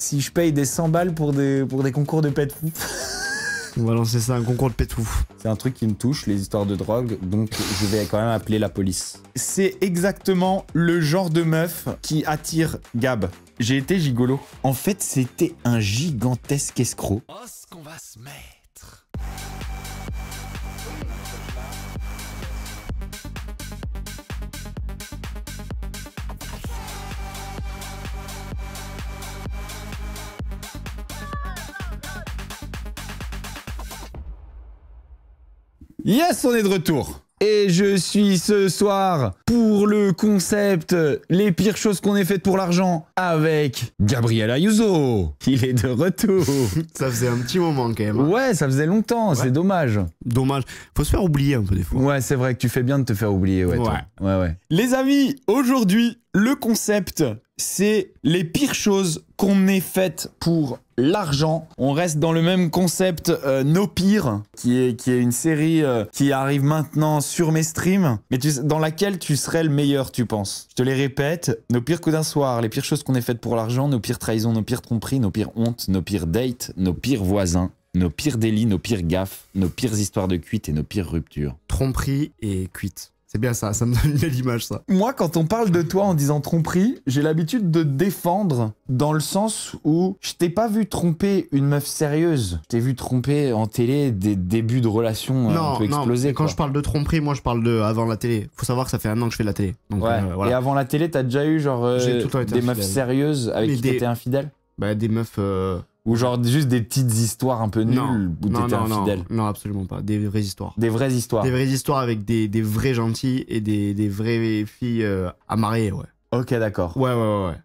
Si je paye des 100 balles pour des concours de pet fou. On va lancer ça, un concours de pet fou. C'est un truc qui me touche, les histoires de drogue, donc je vais quand même appeler la police. C'est exactement le genre de meuf qui attire Gab. J'ai été gigolo. En fait, c'était un gigantesque escroc. Oh, ce qu'on va se mettre. Yes, on est de retour. Et je suis ce soir pour le concept les pires choses qu'on ait faites pour l'argent avec Gabriel Ayuso. Il est de retour. Ça faisait un petit moment quand même. Hein. Ouais, ça faisait longtemps, c'est dommage. Dommage. Faut se faire oublier un peu des fois. Ouais, c'est vrai que tu fais bien de te faire oublier. Ouais. Ouais. Les amis, aujourd'hui, le concept, c'est les pires choses qu'on ait faites pour l'argent. On reste dans le même concept Nos Pires, qui est une série qui arrive maintenant sur mes streams, mais dans laquelle tu serais le meilleur, tu penses. Je te les répète, nos pires coups d'un soir, les pires choses qu'on ait faites pour l'argent, nos pires trahisons, nos pires tromperies, nos pires hontes, nos pires dates, nos pires voisins, nos pires délits, nos pires gaffes, nos pires histoires de cuite et nos pires ruptures. Tromperie et cuite. C'est bien ça me donne une belle image ça. Moi, quand on parle de toi en disant tromperie, j'ai l'habitude de te défendre dans le sens où je t'ai pas vu tromper une meuf sérieuse. Je t'ai vu tromper en télé des débuts de relations un peu explosés. Quand je parle de tromperie, moi je parle de avant la télé. Faut savoir que ça fait 1 an que je fais de la télé. Donc, ouais. Voilà. Et avant la télé, t'as déjà eu genre des meufs sérieuses avec qui t'étais infidèle? Bah des meufs... Ou genre juste des petites histoires un peu nulles où t'étais infidèle? Non, absolument pas. Des vraies histoires. Des vraies histoires? Des vraies histoires avec des vrais gentils et des vraies filles à marier, ouais. Ok, d'accord. Ouais.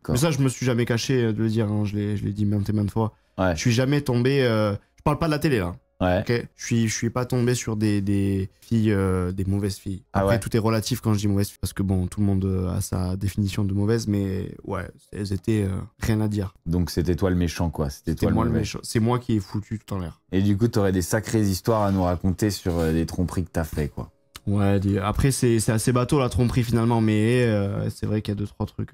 Mais ça, je me suis jamais caché de le dire, hein. Je l'ai dit maintes et maintes fois. Ouais. Je suis jamais tombé... Je parle pas de la télé, là. Ouais. Okay. Je suis pas tombé sur des filles, des mauvaises filles. Après, tout est relatif quand je dis mauvaise, parce que bon, tout le monde a sa définition de mauvaise, mais ouais, elles étaient rien à dire. Donc c'était toi le méchant, quoi. C'était toi moi le méchant. C'est moi qui ai foutu tout en l'air. Et du coup, t'aurais des sacrées histoires à nous raconter sur des tromperies que t'as fait, quoi. Ouais, après c'est assez bateau la tromperie finalement, mais c'est vrai qu'il y a 2-3 trucs.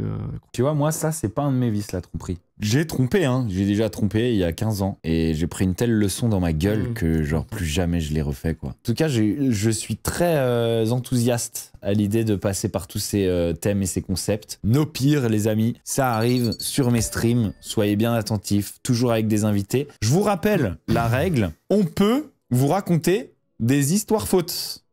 Tu vois, moi ça c'est pas un de mes vices, la tromperie. J'ai trompé, hein, j'ai déjà trompé il y a 15 ans et j'ai pris une telle leçon dans ma gueule que genre plus jamais je l'ai refait, quoi. En tout cas, je suis très enthousiaste à l'idée de passer par tous ces thèmes et ces concepts. Nos pires, les amis, ça arrive sur mes streams, soyez bien attentifs, toujours avec des invités. Je vous rappelle la règle, on peut vous raconter des histoires fausses.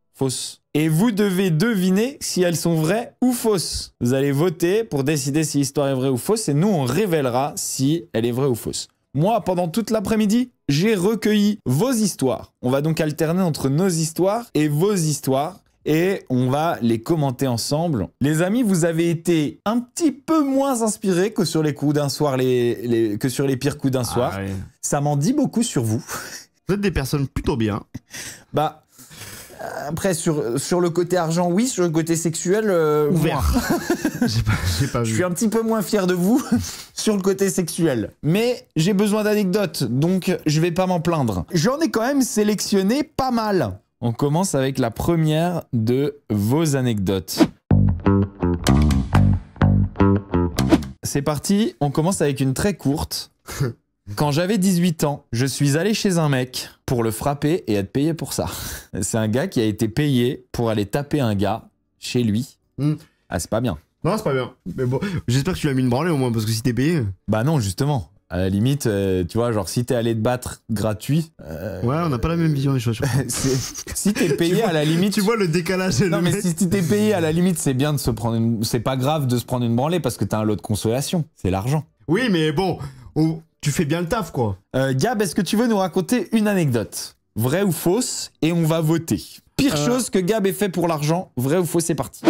Et vous devez deviner si elles sont vraies ou fausses. Vous allez voter pour décider si l'histoire est vraie ou fausse et nous, on révélera si elle est vraie ou fausse. Moi, pendant toute l'après-midi, j'ai recueilli vos histoires. On va donc alterner entre nos histoires et vos histoires et on va les commenter ensemble. Les amis, vous avez été un petit peu moins inspirés que sur les coups d'un soir, que sur les pires coups d'un soir. Ouais. Ça m'en dit beaucoup sur vous. Vous êtes des personnes plutôt bien. Bah... Après, sur le côté argent, oui. Sur le côté sexuel, ouvert. J'ai pas vu. Je suis un petit peu moins fier de vous sur le côté sexuel. Mais j'ai besoin d'anecdotes, donc je vais pas m'en plaindre. J'en ai quand même sélectionné pas mal. On commence avec la première de vos anecdotes. C'est parti, on commence avec une très courte. Quand j'avais 18 ans, je suis allé chez un mec pour le frapper et être payé pour ça. C'est un gars qui a été payé pour aller taper un gars chez lui. Ah, c'est pas bien. Non, c'est pas bien. Mais bon, j'espère que tu l'as mis une branlée au moins, parce que si t'es payé... Bah non, justement. À la limite, tu vois, genre si t'es allé te battre gratuit... Ouais, on n'a pas la même vision des choses. Si t'es payé à la limite... Tu vois le décalage. Non, mais si t'es payé à la limite, c'est bien de se prendre une... C'est pas grave de se prendre une branlée parce que t'as un lot de consolation. C'est l'argent. Oui, mais bon... Tu fais bien le taf, quoi. Gab, est-ce que tu veux nous raconter une anecdote? Vraie ou fausse? Et on va voter. Pire chose que Gab ait fait pour l'argent, vrai ou faux, c'est parti.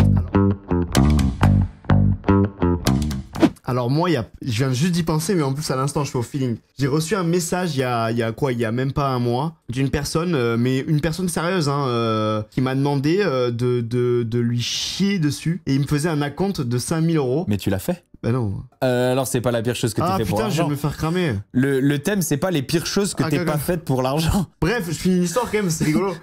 Alors moi, je viens juste d'y penser, mais en plus à l'instant, je fais au feeling. J'ai reçu un message il y a même pas un mois, d'une personne, mais une personne sérieuse, hein, qui m'a demandé de lui chier dessus. Et il me faisait un acompte de 5000 €. Mais tu l'as fait? Bah non. Alors, c'est pas la pire chose que t'aies fait pour putain, je l'argent. vais me faire cramer. Le thème, c'est pas les pires choses que t'aies pas faites pour l'argent. Bref, je finis l'histoire quand même, c'est rigolo.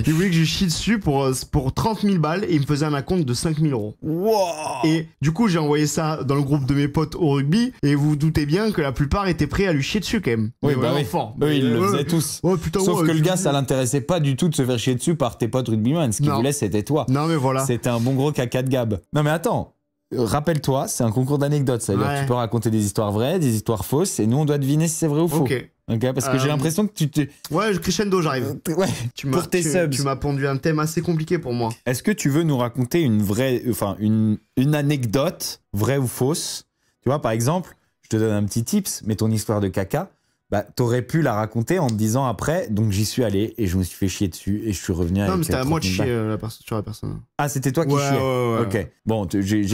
Il voulait que je chie dessus pour 30 000 balles et il me faisait un acompte de 5 000 euros. Wow. Et du coup, j'ai envoyé ça dans le groupe de mes potes au rugby et vous vous doutez bien que la plupart étaient prêts à lui chier dessus quand même. Oui, Mais bah oui. fort. Eux, ils le faisaient tous. Oh, putain, Sauf ouais, que le gars, ça l'intéressait pas du tout de se faire chier dessus par tes potes rugbyman. Ce qu'il voulait, c'était toi. Non, mais voilà. C'était un bon gros caca de Gab. Non, mais attends. Rappelle-toi, c'est un concours d'anecdotes. Ça veut dire que tu peux raconter des histoires vraies, des histoires fausses, et nous, on doit deviner si c'est vrai ou faux. Ok, parce que j'ai l'impression que tu te... Ouais, crescendo, j'arrive. Ouais, pour tes subs. Tu m'as pondu un thème assez compliqué pour moi. Est-ce que tu veux nous raconter une vraie... Enfin, une anecdote, vraie ou fausse? Tu vois, par exemple, je te donne un petit tips, mais ton histoire de caca, bah, t'aurais pu la raconter en te disant après, donc j'y suis allé et je me suis fait chier dessus et je suis revenu avec... Non, mais c'était à moi de chier sur la personne. Ah, c'était toi qui chiais. Ouais. Ok. Bon, j'ai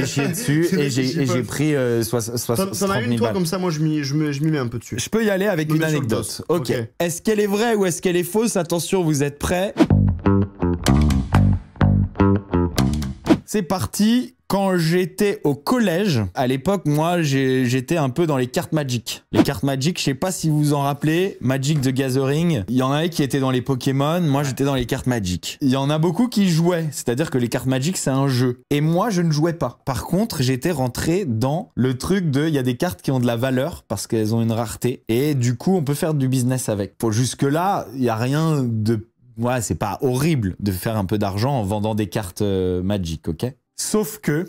chié dessus et j'ai pris 60 T'en as une, toi, comme ça, moi, je m'y mets un peu dessus. Je peux y aller avec une anecdote. Ok. Est-ce qu'elle est vraie ou est-ce qu'elle est fausse? Attention, vous êtes prêts? C'est parti. Quand j'étais au collège, à l'époque, moi, j'étais un peu dans les cartes Magic. Les cartes Magic, je sais pas si vous vous en rappelez, Magic the Gathering. Il y en avait qui étaient dans les Pokémon, moi j'étais dans les cartes Magic. Il y en a beaucoup qui jouaient, c'est-à-dire que les cartes Magic, c'est un jeu. Et moi, je ne jouais pas. Par contre, j'étais rentré dans le truc de, il y a des cartes qui ont de la valeur parce qu'elles ont une rareté. Et du coup, on peut faire du business avec. Pour jusque-là, il y a rien de... Ouais, c'est pas horrible de faire un peu d'argent en vendant des cartes Magic, ok? Sauf que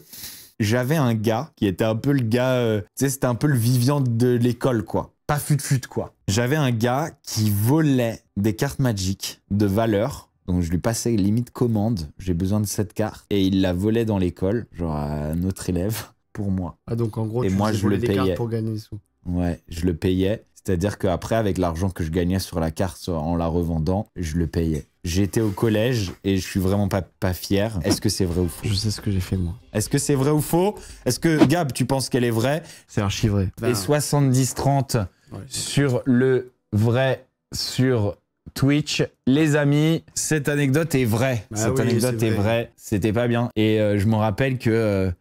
j'avais un gars qui était un peu le gars, tu sais, c'était un peu le Vivian de l'école, quoi. Pas fut-fut, quoi. J'avais un gars qui volait des cartes Magic de valeur. Donc je lui passais limite commande, j'ai besoin de cette carte. Et il la volait dans l'école, genre à un autre élève, pour moi. Ah donc en gros, et moi, je le des payais. cartes pour gagner des sous. Ouais, je le payais. C'est-à-dire qu'après, avec l'argent que je gagnais sur la carte en la revendant, je le payais. J'étais au collège et je suis vraiment pas fier. Est-ce que c'est vrai ou faux? Je sais ce que j'ai fait, moi. Est-ce que c'est vrai ou faux? Est-ce que, Gab, tu penses qu'elle est vraie? C'est archi vrai. Et 70-30 sur le vrai sur Twitch. Les amis, cette anecdote est vraie. Cette anecdote est vraie. C'était pas bien. Et je me rappelle que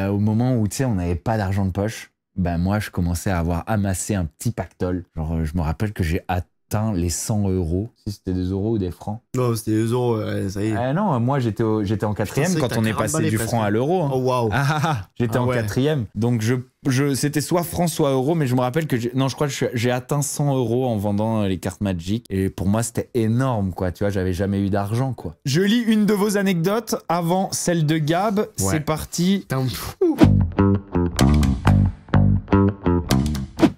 au moment où, tu sais, on n'avait pas d'argent de poche, moi, je commençais à avoir amassé un petit pactole. Genre, je me rappelle que j'ai atteint les 100 euros. Si c'était des euros ou des francs. Non, c'était des euros, ça y est. Non, moi, j'étais en quatrième quand on est passé du franc à l'euro. Hein. Oh, waouh. J'étais en quatrième. Donc, c'était soit franc, soit euro, mais je me rappelle que je crois que j'ai atteint 100 euros en vendant les cartes Magic. Et pour moi, c'était énorme, quoi. Tu vois, j'avais jamais eu d'argent, quoi. Je lis une de vos anecdotes avant celle de Gab. C'est parti. T'es un fou.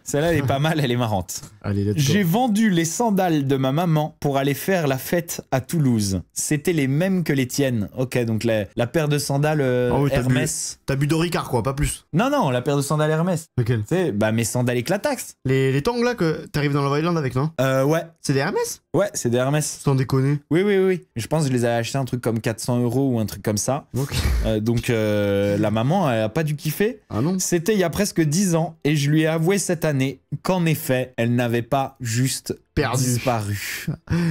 Celle-là, elle est pas mal, elle est marrante. Allez, j'ai vendu les sandales de ma maman pour aller faire la fête à Toulouse. C'était les mêmes que les tiennes. Ok, donc la paire de sandales Hermès. T'as bu d'Oricard, quoi, pas plus. Non, la paire de sandales Hermès. Lequel? Tu sais, mes sandales éclatax. Les tongs, là, que t'arrives dans Love Island avec, non? Ouais. C'est des Hermès? Ouais, c'est des Hermès. Sans déconner. Oui. Je pense que je les avais achetés un truc comme 400 euros ou un truc comme ça. Ok. Donc, la maman, elle a pas dû kiffer. Ah non? C'était il y a presque 10 ans et je lui ai avoué cette année qu'en effet, elle n'avait pas juste disparu.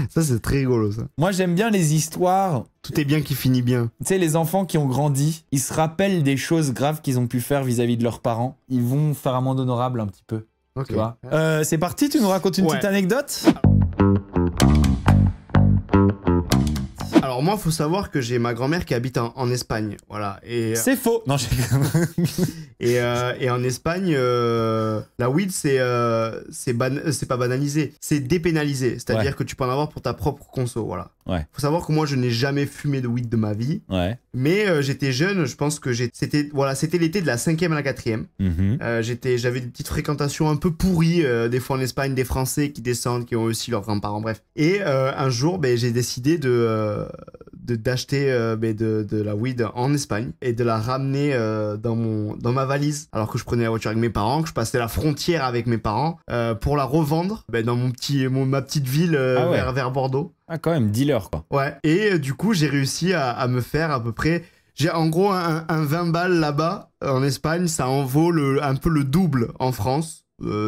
Ça, c'est très rigolo, ça. Moi, j'aime bien les histoires. Tout est bien qui finit bien. Tu sais, les enfants qui ont grandi, ils se rappellent des choses graves qu'ils ont pu faire vis-à-vis de leurs parents. Ils vont faire amende honorable un petit peu. Ok. Tu vois. C'est parti, tu nous racontes une petite anecdote? Alors moi, faut savoir que j'ai ma grand-mère qui habite en Espagne, voilà. Et c'est faux. Non, et en Espagne, la weed c'est pas banalisé, c'est dépénalisé. C'est-à-dire que tu peux en avoir pour ta propre conso, voilà. Ouais. Faut savoir que moi, je n'ai jamais fumé de weed de ma vie. Ouais. Mais j'étais jeune, je pense que c'était l'été de la 5e à la 4e. J'avais des petites fréquentations un peu pourries, des fois en Espagne, des Français qui descendent, qui ont aussi leurs grands-parents, bref. Et un jour, j'ai décidé d'acheter de la weed en Espagne et de la ramener dans ma valise, alors que je prenais la voiture avec mes parents, que je passais la frontière avec mes parents pour la revendre dans ma petite ville vers Bordeaux. Ah, quand même, dealer, quoi. Ouais, et du coup, j'ai réussi à me faire à peu près... J'ai en gros un 20 balles là-bas, en Espagne, ça en vaut un peu le double en France.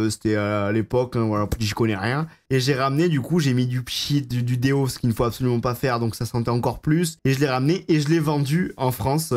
C'était à l'époque, hein, voilà, j'y connais rien. Et j'ai ramené, du coup, j'ai mis du pchit, du déo, ce qu'il ne faut absolument pas faire, donc ça sentait encore plus. Et je l'ai ramené et je l'ai vendu en France.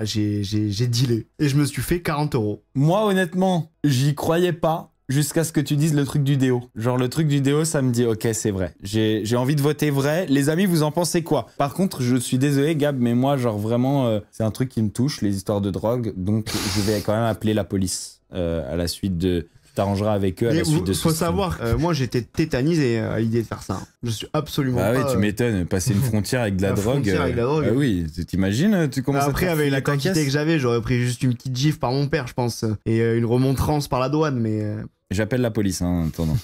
J'ai dealé. Et je me suis fait 40 €. Moi, honnêtement, j'y croyais pas. Jusqu'à ce que tu dises le truc du déo. Genre le truc du déo, ça me dit ok, c'est vrai. J'ai envie de voter vrai. Les amis, vous en pensez quoi? Par contre, je suis désolé Gab, mais moi genre vraiment, c'est un truc qui me touche, les histoires de drogue. Donc je vais quand même appeler la police à la suite de... Tu t'arrangeras avec eux à la suite de ce faut stream. savoir, moi j'étais tétanisé à l'idée de faire ça. Je suis absolument Ah pas... oui, tu m'étonnes, passer une frontière avec de la drogue. Frontière avec de la drogue. Ah oui, t'imagines, tu commences Après, à avec la quantité que j'avais, j'aurais pris juste une petite gifle par mon père, je pense. Et une remontrance par la douane, mais... J'appelle la police, hein, en attendant.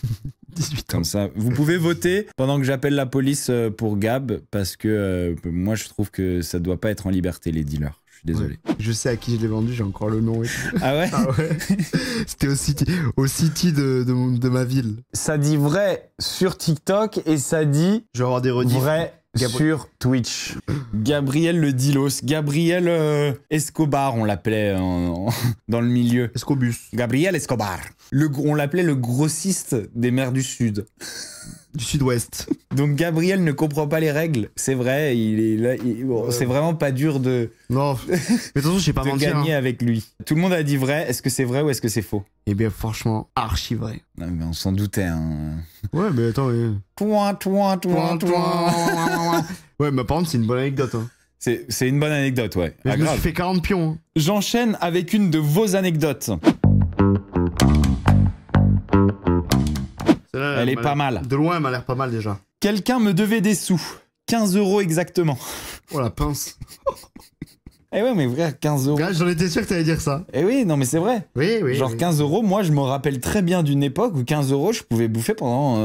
18 ans. Comme ça. Vous pouvez voter pendant que j'appelle la police pour Gab, parce que moi, je trouve que ça doit pas être en liberté, les dealers. Je suis désolé. Ouais. Je sais à qui je l'ai vendu, j'ai encore le nom et tout. Ah ouais? Ah ouais. C'était au city de ma ville. Ça dit vrai sur TikTok et ça dit Je vais avoir des rediffs. vrai sur Twitch. Gabriel le Dilos. Gabriel Escobar, on l'appelait dans le milieu. Escobus. Gabriel Escobar. On l'appelait le grossiste des mers du Sud. Du sud-ouest. Donc Gabriel ne comprend pas les règles, c'est vrai, il est là, c'est vraiment pas dur de, Non, mais de toute façon, je sais pas de mentir. gagner Hein. avec lui. Tout le monde a dit vrai, est-ce que c'est vrai ou est-ce que c'est faux? Eh bien, franchement, archi vrai. Non, mais on s'en doutait. Hein. Ouais, mais attends, ouais, mais par contre, c'est une bonne anecdote. Hein. C'est une bonne anecdote, ouais. Mais Ah, je me grave. suis fait 40 pions. Hein. J'enchaîne avec une de vos anecdotes. Celle-là, Elle est m'a pas l'air- mal. De loin, elle m'a l'air pas mal déjà. Quelqu'un me devait des sous. 15 € exactement. Oh la pince. Eh ouais, mais frère, 15 €. Gars, j'en étais sûr que t'allais dire ça. Eh oui, non, mais c'est vrai. Oui, oui. Genre oui. 15 €, moi je me rappelle très bien d'une époque où 15 €, je pouvais bouffer pendant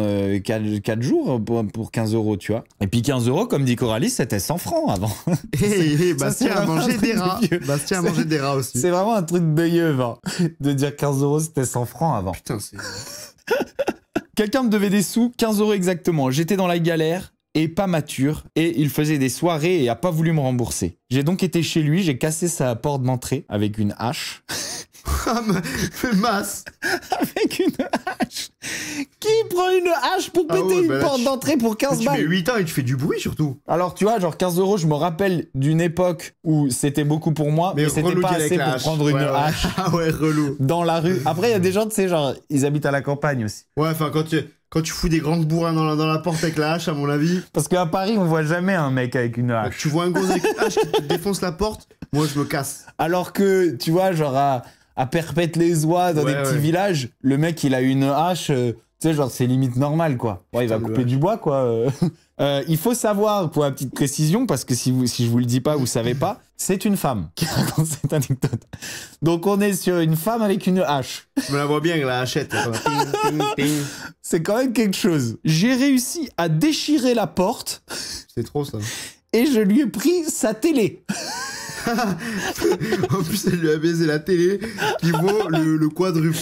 4 jours pour 15 €, tu vois. Et puis 15 €, comme dit Coralie, c'était 100 francs avant. Hé, Ça, Bastien c'est a vraiment mangé un des truc rats. de vieux. Bastien a mangé des rats aussi. C'est vraiment un truc de yeuve, hein, de dire 15 € c'était 100 francs avant. Putain, c'est... Quelqu'un me devait des sous, 15 € exactement. J'étais dans la galère et pas mature et il faisait des soirées et a pas voulu me rembourser. J'ai donc été chez lui, j'ai cassé sa porte d'entrée avec une hache. Masse. Avec une hache. Qui prend une hache pour péter ouais, une bah là, porte d'entrée pour 15 Tu mets balles? 8 ans et tu fais du bruit surtout. Alors tu vois, genre 15 €, je me rappelle d'une époque où c'était beaucoup pour moi, mais c'était relou pas qu'il y a assez avec la pour hache. prendre une Ouais, ouais. hache Ah ouais, relou. dans la rue. Après, il y a des gens, tu sais, genre, ils habitent à la campagne aussi. Ouais, enfin, quand tu fous des grands bourrins dans la porte avec la hache, à mon avis, Parce qu'à Paris, on voit jamais un mec avec une hache. tu vois un gros avec une hache qui te défonce la porte, moi je me casse. Alors que, tu vois, genre à Perpète-les-Oies, dans Ouais, des petits ouais. villages, le mec, il a une hache, tu sais, genre, c'est limite normal, quoi. Ouais, il va Putain, couper le du bois, quoi. Il faut savoir, pour la petite précision, parce que si je vous le dis pas, vous savez pas, c'est une femme qui raconte cette anecdote. Donc, on est sur une femme avec une hache. Je me la vois bien avec la hachette. Là, ting, ting, ting. C'est quand même quelque chose. J'ai réussi à déchirer la porte C'est trop ça. et je lui ai pris sa télé. En plus, elle lui a baisé la télé qui vaut le quadruple.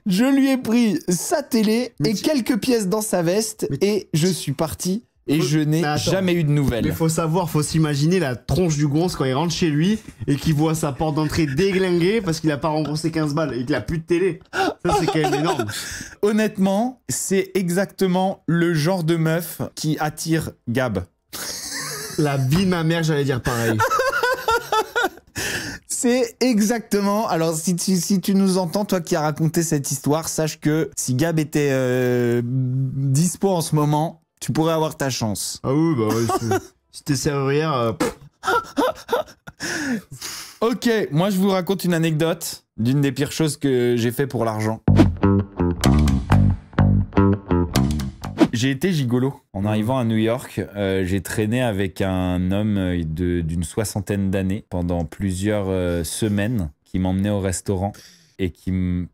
Je lui ai pris sa télé Mais et quelques pièces dans sa veste Mais- et je suis parti et Faut- je n'ai Mais attends. jamais eu de Mais nouvelles. faut savoir, faut s'imaginer la tronche du gonze quand il rentre chez lui et qu'il voit sa porte d'entrée déglinguée parce qu'il a pas remboursé 15 balles et qu'il a plus de télé. Ça, c'est quand même énorme. Honnêtement, c'est exactement le genre de meuf qui attire Gab. La vie de ma mère, j'allais dire pareil. C'est exactement... Alors, si tu nous entends, toi qui as raconté cette histoire, sache que si Gab était dispo en ce moment, tu pourrais avoir ta chance. Ah oui, bah ouais, si t'es serrurière, Ok, moi je vous raconte une anecdote d'une des pires choses que j'ai fait pour l'argent. J'ai été gigolo. En arrivant à New York, j'ai traîné avec un homme d'une 60aine d'années pendant plusieurs semaines qui m'emmenait au restaurant et qui me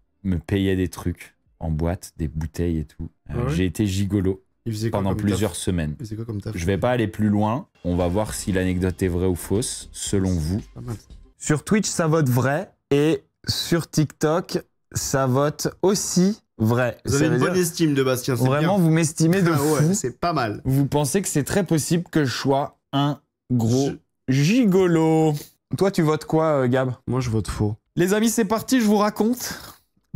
payait des trucs en boîte, des bouteilles et tout. Ah ouais J'ai été gigolo il faisait quoi pendant comme plusieurs taf semaines. Il faisait quoi comme taf? Je vais pas aller plus loin. On va voir si l'anecdote est vraie ou fausse, selon vous. Pas mal. Sur Twitch, ça vote vrai. Et sur TikTok, ça vote aussi vrai. Vous avez Ça une veut bonne dire, estime de Bastien, c'est vraiment, bien. vous m'estimez de Ah fou. ouais, c'est pas mal. Vous pensez que c'est très possible que je sois un gros gigolo. Toi, tu votes quoi, Gab? Moi, je vote faux. Les amis, c'est parti, je vous raconte.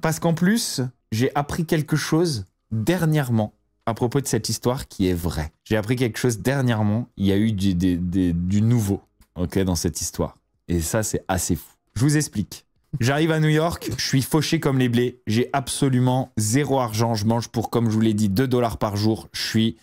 Parce qu'en plus, j'ai appris quelque chose dernièrement à propos de cette histoire qui est vraie. J'ai appris quelque chose dernièrement. Il y a eu du nouveau, ok, dans cette histoire. Et ça, c'est assez fou. Je vous explique. J'arrive à New York, je suis fauché comme les blés. J'ai absolument zéro argent. Je mange pour, comme je vous l'ai dit, 2 $ par jour. Je suis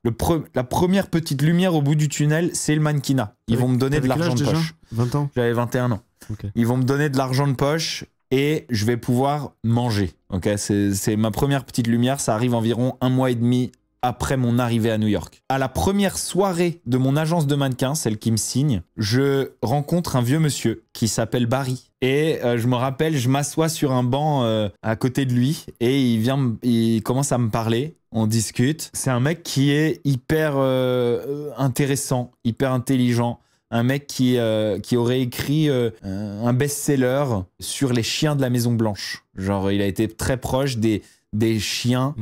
la première petite lumière au bout du tunnel, c'est le mannequinat. Ils vont me donner de l'argent de poche. 20 ans. J'avais 21 ans. Okay. Ils vont me donner de l'argent de poche et je vais pouvoir manger. Okay, c'est ma première petite lumière. Ça arrive environ 1 mois et demi après mon arrivée à New York. À la première soirée de mon agence de mannequin, celle qui me signe, je rencontre un vieux monsieur qui s'appelle Barry. Et je me rappelle, je m'assois sur un banc à côté de lui et il commence à me parler. On discute. C'est un mec qui est hyper intéressant, hyper intelligent. Un mec qui aurait écrit un best-seller sur les chiens de la Maison Blanche. Genre, il a été très proche des chiens,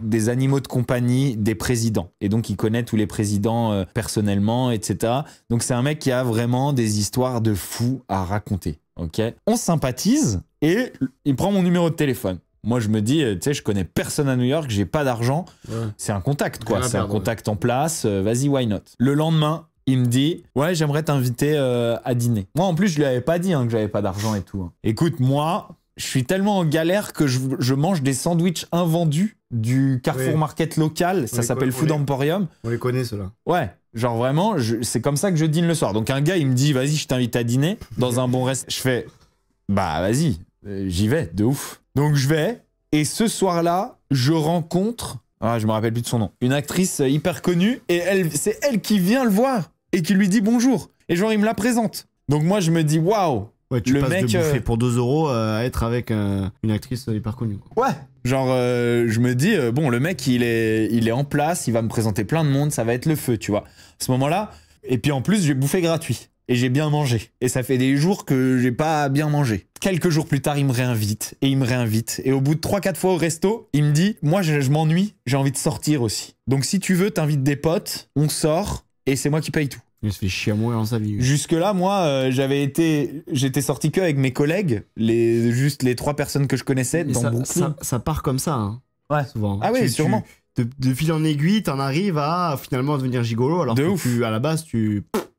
des animaux de compagnie, des présidents. Et donc, il connaît tous les présidents personnellement, etc. Donc, c'est un mec qui a vraiment des histoires de fous à raconter. Okay, on sympathise et il prend mon numéro de téléphone. Moi, je me dis, tu sais, je connais personne à New York, j'ai pas d'argent. Ouais. C'est un contact, quoi. C'est un contact en place. Vas-y, why not? Le lendemain, il me dit, ouais, j'aimerais t'inviter à dîner. Moi, en plus, je lui avais pas dit que j'avais pas d'argent et tout. Écoute, moi, je suis tellement en galère que je mange des sandwichs invendus du Carrefour Market local. Ça s'appelle Food Emporium. On les connaît, ceux-là. Ouais. Genre vraiment, c'est comme ça que je dîne le soir. Donc un gars, il me dit, vas-y, je t'invite à dîner dans un bon restaurant. Je fais, bah vas-y, j'y vais, de ouf. Donc je vais, et ce soir-là, je rencontre, je me rappelle plus de son nom, une actrice hyper connue, et c'est elle qui vient le voir et qui lui dit bonjour. Et genre, il me la présente. Donc moi, je me dis, waouh. Ouais, tu passes de bouffer pour 2 € à être avec une actrice hyper connue. Ouais. Genre, je me dis, bon, le mec, il est en place, il va me présenter plein de monde, ça va être le feu, tu vois. À ce moment-là, et puis en plus, j'ai bouffé gratuit. Et j'ai bien mangé. Et ça fait des jours que j'ai pas bien mangé. Quelques jours plus tard, il me réinvite. Et il me réinvite. Et au bout de 3-4 fois au resto, il me dit, moi, je m'ennuie, j'ai envie de sortir aussi. Donc si tu veux, t'invites des potes, on sort, et c'est moi qui paye tout. Il se fait chier à mourir dans sa vie. Jusque-là, moi, j'étais sorti que avec mes collègues, juste les 3 personnes que je connaissais dans Brooklyn. Ça part comme ça, hein, ouais. Souvent. Ah oui, sûrement. De fil en aiguille, t'en arrives à finalement devenir gigolo, alors que à la base,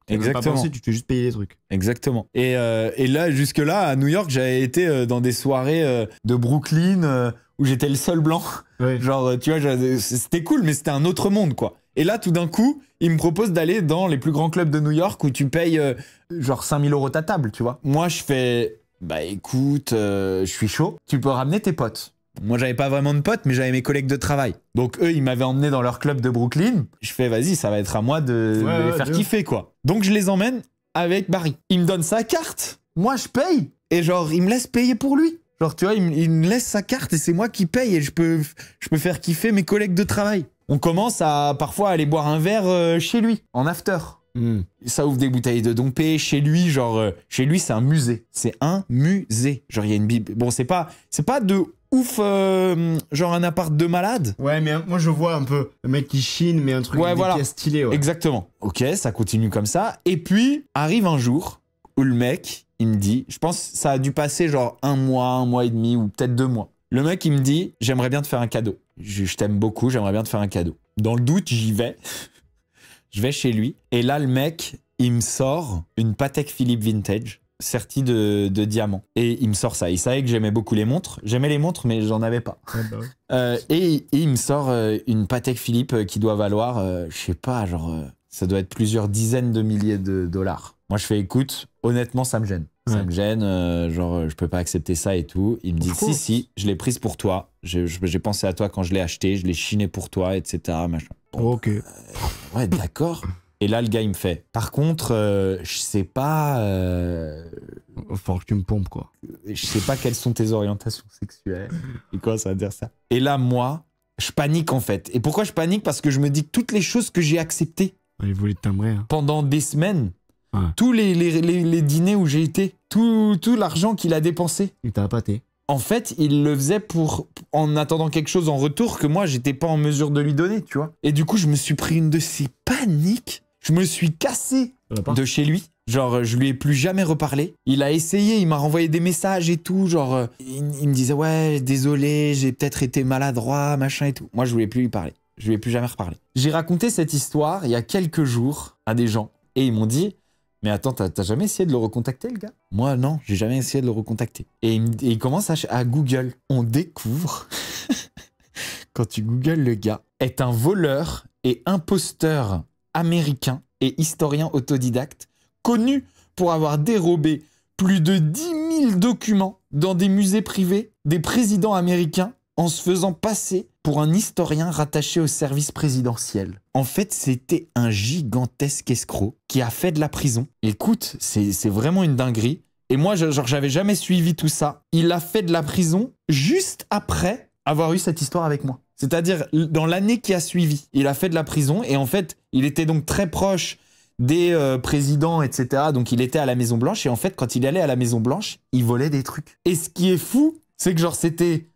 exactement. Pas pensé, tu te fais juste payer les trucs. Exactement. Et là, jusque-là, à New York, j'avais été dans des soirées de Brooklyn où j'étais le seul blanc. Ouais. Genre, tu vois, c'était cool, mais c'était un autre monde, quoi. Et là, tout d'un coup, il me propose d'aller dans les plus grands clubs de New York où tu payes genre 5 000 € ta table, tu vois. Moi, je fais, bah écoute, je suis chaud, tu peux ramener tes potes. Moi, j'avais pas vraiment de potes, mais j'avais mes collègues de travail. Donc, eux, ils m'avaient emmené dans leur club de Brooklyn. Je fais, vas-y, ça va être à moi de les faire kiffer, quoi. Donc, je les emmène avec Barry. Il me donne sa carte. Moi, je paye. Et genre, il me laisse payer pour lui. Genre, tu vois, il me laisse sa carte et c'est moi qui paye et je peux faire kiffer mes collègues de travail. On commence à parfois aller boire un verre chez lui, en after. Ça ouvre des bouteilles de Dompé chez lui, genre chez lui c'est un musée. C'est un musée. Genre il y a une bible. Bon c'est pas de ouf, genre un appart de malade. Ouais mais moi je vois un peu le mec qui chine mais un truc qui est stylé. Ouais. Exactement. Ok, ça continue comme ça. Et puis arrive un jour où le mec il me dit, je pense que ça a dû passer genre 1 mois et demi ou peut-être 2 mois. Le mec il me dit, j'aimerais bien te faire un cadeau. Je t'aime beaucoup, j'aimerais bien te faire un cadeau. Dans le doute, j'y vais. Je vais chez lui. Et là, le mec, il me sort une Patek Philippe vintage, sertie de diamants. Et il me sort ça. Il savait que j'aimais beaucoup les montres. J'aimais les montres, mais j'en avais pas. Ouais, bah ouais. Et il me sort une Patek Philippe qui doit valoir, je sais pas, genre, ça doit être plusieurs dizaines de milliers de dollars. Moi, je fais, écoute, honnêtement, ça me gêne. Ça me gêne, genre je peux pas accepter ça et tout. Il me dit si, je l'ai prise pour toi. J'ai pensé à toi quand je l'ai acheté, je l'ai chiné pour toi, etc. Machin. Bon, ok. Ouais, d'accord. Et là, le gars, il me fait. Par contre, je sais pas. Faut que tu me pompes, quoi. Je sais pas quelles sont tes orientations sexuelles. Il commence à dire ça. Et là, moi, je panique en fait. Et pourquoi je panique? Parce que je me dis que toutes les choses que j'ai acceptées pendant des semaines. Ouais. Tous les dîners où j'ai été, tout l'argent qu'il a dépensé. Il t'a appâté. En fait, il le faisait en attendant quelque chose en retour que moi, j'étais pas en mesure de lui donner, tu vois. Et du coup, je me suis pris une de ces paniques. Je me suis cassé de chez lui. Genre, je lui ai plus jamais reparlé. Il a essayé, il m'a renvoyé des messages et tout. Genre, il me disait, ouais, désolé, j'ai peut-être été maladroit, machin et tout. Moi, je voulais plus lui parler. Je lui ai plus jamais reparlé. J'ai raconté cette histoire il y a quelques jours à des gens. Et ils m'ont dit, mais attends, t'as jamais essayé de le recontacter, le gars? Moi, non, j'ai jamais essayé de le recontacter. Et il commence à Google. On découvre, quand tu googles le gars, est un voleur et imposteur américain et historien autodidacte, connu pour avoir dérobé plus de 10 000 documents dans des musées privés des présidents américains en se faisant passer pour un historien rattaché au service présidentiel. En fait, c'était un gigantesque escroc qui a fait de la prison. Écoute, c'est vraiment une dinguerie. Et moi, genre, j'avais jamais suivi tout ça. Il a fait de la prison juste après avoir eu cette histoire avec moi. C'est-à-dire, dans l'année qui a suivi, il a fait de la prison. Et en fait, il était donc très proche des présidents, etc. Donc, il était à la Maison-Blanche. Et en fait, quand il allait à la Maison-Blanche, il volait des trucs. Et ce qui est fou, c'est que genre, c'était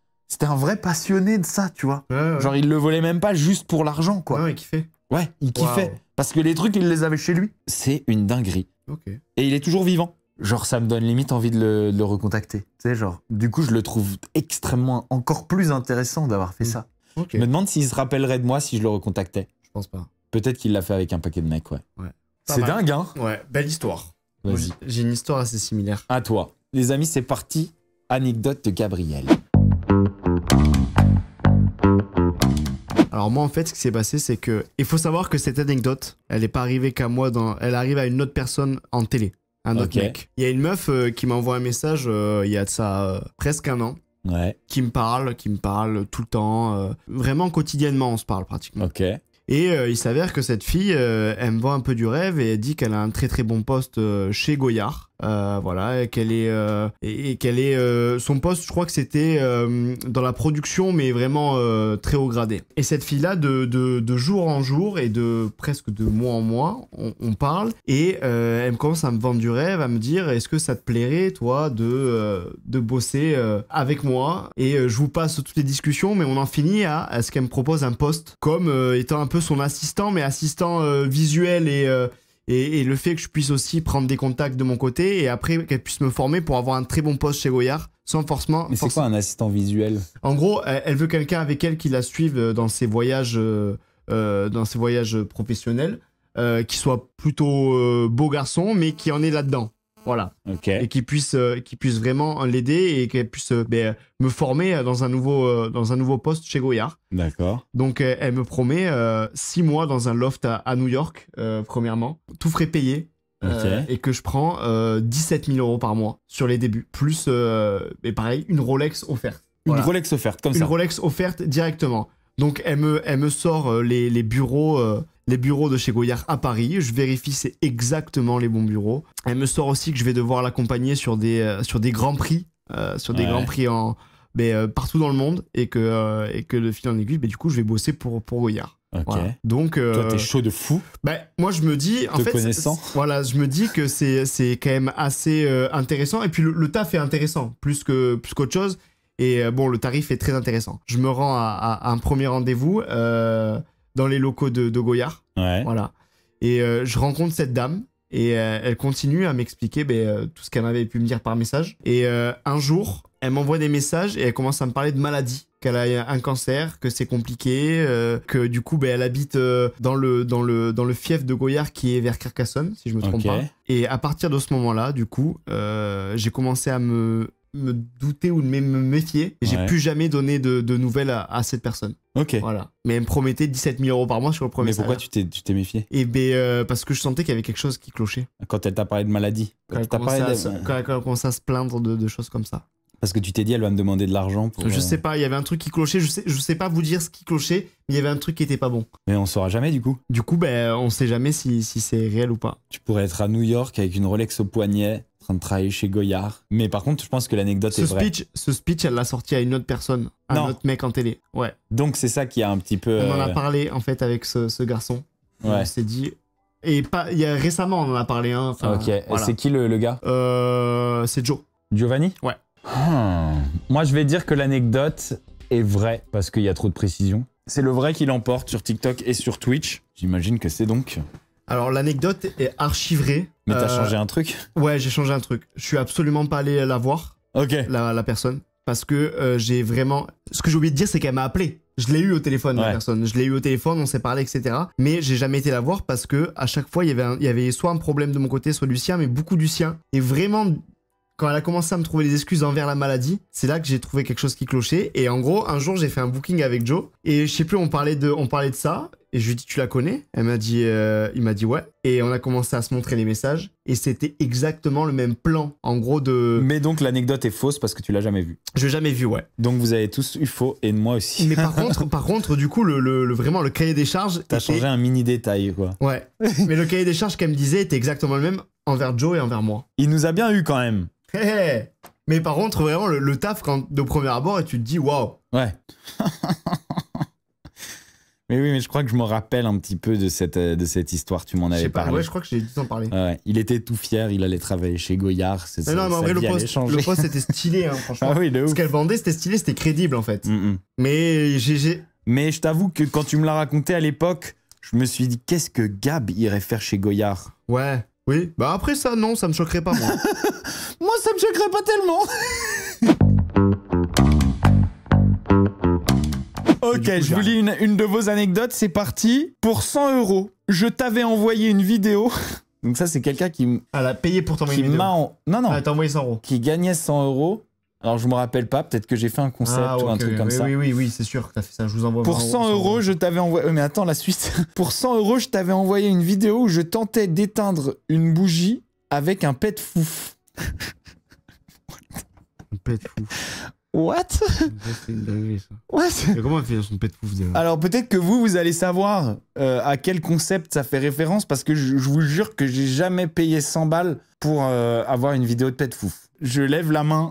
un vrai passionné de ça, tu vois. Ouais. Genre, il le volait même pas juste pour l'argent, quoi. Ouais, il kiffait. Ouais, il kiffait. Wow. Parce que les trucs, il les avait chez lui. C'est une dinguerie. Ok. Et il est toujours vivant. Genre, ça me donne limite envie de le recontacter. Tu sais, genre, du coup, je le trouve extrêmement, encore plus intéressant d'avoir fait ça. Okay. Je me demande s'il se rappellerait de moi si je le recontactais. Je pense pas. Peut-être qu'il l'a fait avec un paquet de mecs, ouais. C'est dingue, hein? Ouais, belle histoire. Vas-y. J'ai une histoire assez similaire. À toi. Les amis, c'est parti. Anecdote de Gabriel. Alors moi en fait ce qui s'est passé c'est que il faut savoir que cette anecdote elle est pas arrivée qu'à moi, elle arrive à une autre personne en télé, un autre mec. Il y a une meuf qui m'a envoyé un message il y a de ça presque un an. Ouais. Qui me parle tout le temps, vraiment quotidiennement on se parle pratiquement. Ok. Et il s'avère que cette fille, elle me vend un peu du rêve et elle dit qu'elle a un très très bon poste chez Goyard. Voilà, et qu'elle est son poste, je crois que c'était dans la production, mais vraiment très haut gradé. Et cette fille-là, de jour en jour et presque de mois en mois, on parle et elle commence à me vendre du rêve, à me dire est-ce que ça te plairait, toi, de bosser avec moi? Et je vous passe toutes les discussions, mais on en finit à ce qu'elle me propose un poste comme étant un peu son assistant, mais assistant visuel et le fait que je puisse aussi prendre des contacts de mon côté et après qu'elle puisse me former pour avoir un très bon poste chez Goyard sans forcément... Mais c'est quoi un assistant visuel? En gros, elle veut quelqu'un avec elle qui la suive dans ses voyages professionnels, qui soit plutôt beau garçon, mais qui en est là-dedans. Voilà. Okay. Et qui puisse vraiment l'aider et qu'elle puisse me former dans un nouveau poste chez Goyard. D'accord. Donc elle me promet 6 mois dans un loft à New York, premièrement, tout frais payé. Et que je prends 17 000 € par mois sur les débuts. Plus, et pareil, une Rolex offerte. Voilà. Une Rolex offerte, comme ça. Une Rolex offerte directement. Donc elle me sort les bureaux de chez Goyard à Paris. Je vérifie c'est exactement les bons bureaux. Elle me sort aussi que je vais devoir l'accompagner sur des grands prix, grands prix partout dans le monde et que de fil en aiguille, du coup je vais bosser pour Goyard. Ok. Voilà. Donc toi t'es chaud de fou. Moi je me dis en fait je me dis que c'est quand même assez intéressant et puis le taf est intéressant plus qu'autre chose. Et le tarif est très intéressant. Je me rends à un premier rendez-vous dans les locaux de Goyard. Ouais. Voilà. Et je rencontre cette dame et elle continue à m'expliquer tout ce qu'elle m'avait pu me dire par message. Et un jour, elle m'envoie des messages et elle commence à me parler de maladie. Qu'elle a un cancer, que c'est compliqué, que du coup elle habite dans le fief de Goyard qui est vers Carcassonne, si je me trompe pas. Et à partir de ce moment-là, du coup, j'ai commencé à me douter ou de me méfier et j'ai plus jamais donné de nouvelles à cette personne. Ok. Voilà. Mais elle me promettait 17 000 € par mois sur le premier salaire. Mais pourquoi tu t'es méfié? Et parce que je sentais qu'il y avait quelque chose qui clochait. Quand elle t'a parlé de maladie. Quand elle a commencé à se plaindre de choses comme ça. Parce que tu t'es dit elle va me demander de l'argent pour... Je sais pas, il y avait un truc qui clochait, je sais pas vous dire ce qui clochait, mais il y avait un truc qui était pas bon. Mais on saura jamais du coup. Du coup, on sait jamais si c'est réel ou pas. Tu pourrais être à New York avec une Rolex au poignet, en train de travailler chez Goyard. Mais par contre, je pense que l'anecdote est vraie. Ce speech, elle l'a sorti à une autre personne, un autre mec en télé. Ouais. Donc c'est ça qui a un petit peu... On en a parlé en fait avec ce garçon. Ouais. On s'est dit... Et récemment, on en a parlé. Hein, ok, voilà. C'est qui le gars? C'est Joe. Giovanni? Ouais. Moi, je vais dire que l'anecdote est vraie parce qu'il y a trop de précision. C'est le vrai qui l'emporte sur TikTok et sur Twitch. J'imagine que c'est donc Alors l'anecdote est archivrée. Mais t'as changé un truc? Ouais, j'ai changé un truc. Je suis absolument pas allé la voir, Ok. la personne, parce que j'ai vraiment... Ce que j'ai oublié de dire, c'est qu'elle m'a appelé. Je l'ai eu au téléphone, la personne. Je l'ai eu au téléphone, on s'est parlé, etc. Mais j'ai jamais été la voir parce que à chaque fois, il y avait soit un problème de mon côté, soit du sien, mais beaucoup du sien. Et vraiment... Quand elle a commencé à me trouver des excuses envers la maladie, c'est là que j'ai trouvé quelque chose qui clochait. Et en gros, un jour, j'ai fait un booking avec Joe. Et je sais plus, on parlait de ça. Et je lui ai dit, tu la connais? Il m'a dit ouais. Et on a commencé à se montrer les messages. Et c'était exactement le même plan. En gros, de... Mais donc l'anecdote est fausse parce que tu l'as jamais vue. Je l'ai jamais vu, ouais. Donc vous avez tous eu faux et moi aussi. Mais par contre, du coup, vraiment, le cahier des charges... T'as changé un mini détail, quoi. Ouais. Mais le cahier des charges qu'elle me disait était exactement le même envers Joe et envers moi. Il nous a bien eu quand même. Hey. Mais par contre, vraiment, le taf, de premier abord, et tu te dis, waouh. Ouais. Mais oui, mais je crois que je me rappelle un petit peu de cette histoire. Tu m'en avais parlé. Ouais, je crois que j'ai dû t'en parler. Ouais, il était tout fier, il allait travailler chez Goyard. Mais non, mais en vrai, le poste était stylé, hein, franchement. Ah oui, de ouf. Ce qu'elle vendait, c'était stylé, c'était crédible, en fait. Mais Mais je t'avoue que quand tu me l'as raconté à l'époque, je me suis dit, qu'est-ce que Gab irait faire chez Goyard? Ouais. Oui, bah après ça, non, ça me choquerait pas, moi. Moi, ça me choquerait pas tellement. Ok, je vous lis une de vos anecdotes, c'est parti. Pour 100 €, je t'avais envoyé une vidéo. Donc ça, c'est quelqu'un qui... Elle a payé pour t'envoyer une vidéo. Non, non. Elle t'a envoyé 100 €. Qui gagnait 100 €. Alors, je me rappelle pas, peut-être que j'ai fait un concept ou un truc comme ça. Oui, c'est sûr que t'as fait ça, je vous envoie. Pour 100 €, je t'avais envoyé... Mais attends, la suite. Pour 100 €, je t'avais envoyé une vidéo où je tentais d'éteindre une bougie avec un pet fouf. Un pet fouf. What? C'est une dinguerie, ça. What? Mais comment elle fait son pet fouf, déjà? Alors, peut-être que vous allez savoir à quel concept ça fait référence, parce que je vous jure que j'ai jamais payé 100 balles pour avoir une vidéo de pet fouf. Je lève la main...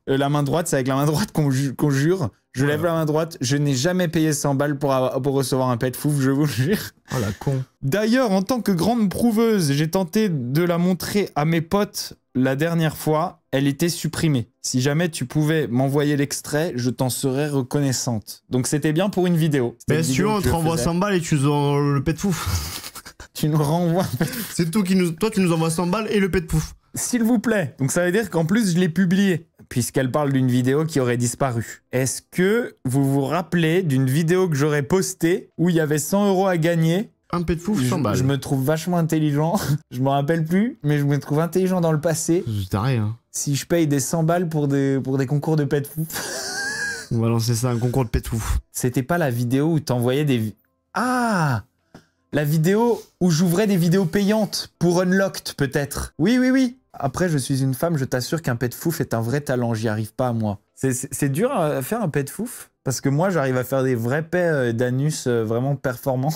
la main droite, c'est avec la main droite qu'on jure. Je lève la main droite. Je n'ai jamais payé 100 balles pour recevoir un pet fouf, je vous le jure. Oh la con. D'ailleurs, en tant que grande prouveuse, j'ai tenté de la montrer à mes potes la dernière fois. Elle était supprimée. Si jamais tu pouvais m'envoyer l'extrait, je t'en serais reconnaissante. Donc c'était bien pour une vidéo. Mais si tu veux, on te renvoie 100 balles et tu nous envoies le pet fouf. Tu nous renvoies. C'est tout toi, tu nous envoies 100 balles et le pet fouf. S'il vous plaît. Donc ça veut dire qu'en plus, je l'ai publié, puisqu'elle parle d'une vidéo qui aurait disparu. Est-ce que vous vous rappelez d'une vidéo que j'aurais postée où il y avait 100 € à gagner? Un pet fouf, 100 balles. Je me trouve vachement intelligent. Je me rappelle plus, mais je me trouve intelligent dans le passé. C'est rien. Si je paye des 100 balles pour des concours de pet fouf. On va lancer ça, un concours de pet fouf. C'était pas la vidéo où t'envoyais des... Ah! La vidéo où j'ouvrais des vidéos payantes pour Unlocked, peut-être. Oui. Après, je suis une femme, je t'assure qu'un pet fouf est un vrai talent. J'y arrive pas, moi. C'est dur à faire un pet fouf, parce que moi, j'arrive à faire des vrais pets d'anus vraiment performants.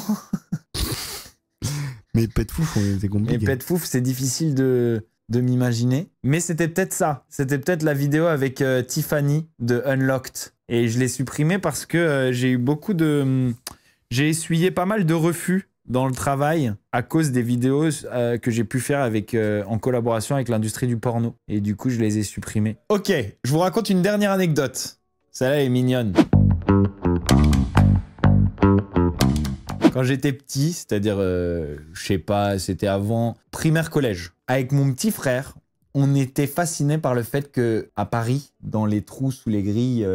Mais pet fouf, c'est compliqué. Mais pet fouf, c'est difficile de m'imaginer. Mais c'était peut-être ça. C'était peut-être la vidéo avec Tiffany de Unlocked. Et je l'ai supprimée parce que j'ai eu beaucoup de... J'ai essuyé pas mal de refus dans le travail à cause des vidéos que j'ai pu faire en collaboration avec l'industrie du porno. Et du coup, je les ai supprimées. Ok, je vous raconte une dernière anecdote. Celle-là est mignonne. Quand j'étais petit, c'est-à-dire, je sais pas, c'était avant primaire collège, avec mon petit frère, on était fascinés par le fait que à Paris, dans les trous sous les grilles,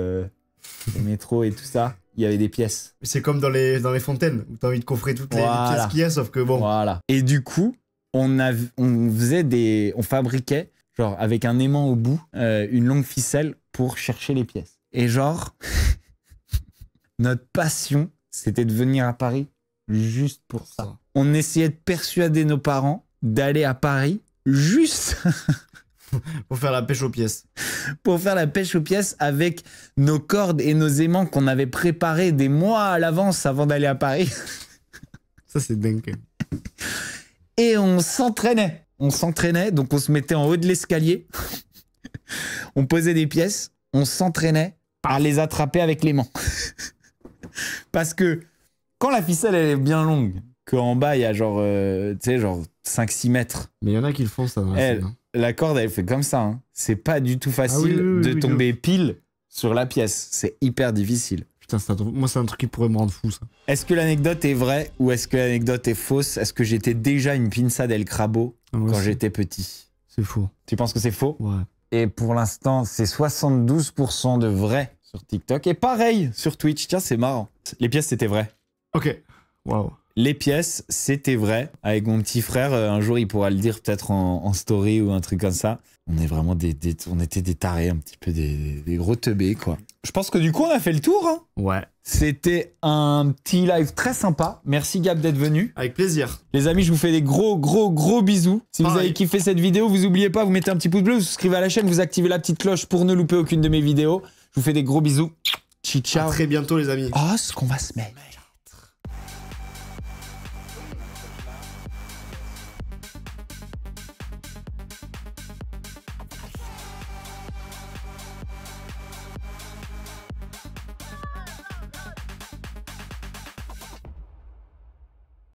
les métros et tout ça, il y avait des pièces. C'est comme dans les fontaines, où t'as envie de coffrer toutes les pièces qu'il y a, sauf que bon. Voilà. Et du coup, on fabriquait, genre, avec un aimant au bout, une longue ficelle pour chercher les pièces. Et genre, notre passion, c'était de venir à Paris juste pour ça. On essayait de persuader nos parents d'aller à Paris juste... Pour faire la pêche aux pièces. Pour faire la pêche aux pièces avec nos cordes et nos aimants qu'on avait préparés des mois à l'avance avant d'aller à Paris. Ça, c'est dingue. Et on s'entraînait. Donc on se mettait en haut de l'escalier. On posait des pièces. On s'entraînait à les attraper avec l'aimant. Parce que quand la ficelle elle est bien longue, qu'en bas il y a genre, tu sais, genre 5-6 mètres. Mais il y en a qui le font ça. La corde, elle fait comme ça. Hein. C'est pas du tout facile de tomber pile sur la pièce. C'est hyper difficile. Putain, moi, c'est un truc qui pourrait me rendre fou, ça. Est-ce que l'anecdote est vraie ou est-ce que l'anecdote est fausse? Est-ce que j'étais déjà une pinça del Crabo quand j'étais petit? C'est faux. Tu penses que c'est faux? Ouais. Et pour l'instant, c'est 72% de vrai sur TikTok. Et pareil sur Twitch. Tiens, c'est marrant. Les pièces, c'était vrai. Ok. Waouh. Les pièces, c'était vrai. Avec mon petit frère, un jour, il pourra le dire peut-être en story ou un truc comme ça. On est vraiment on était des tarés, un petit peu des gros teubés, quoi. Je pense que du coup, on a fait le tour. Hein. Ouais. C'était un petit live très sympa. Merci Gab d'être venu. Avec plaisir. Les amis, je vous fais des gros bisous. Si vous avez kiffé cette vidéo, vous n'oubliez pas, vous mettez un petit pouce bleu, vous souscrivez à la chaîne, vous activez la petite cloche pour ne louper aucune de mes vidéos. Je vous fais des gros bisous. Ciao. À très bientôt les amis. Oh, ce qu'on va se mettre.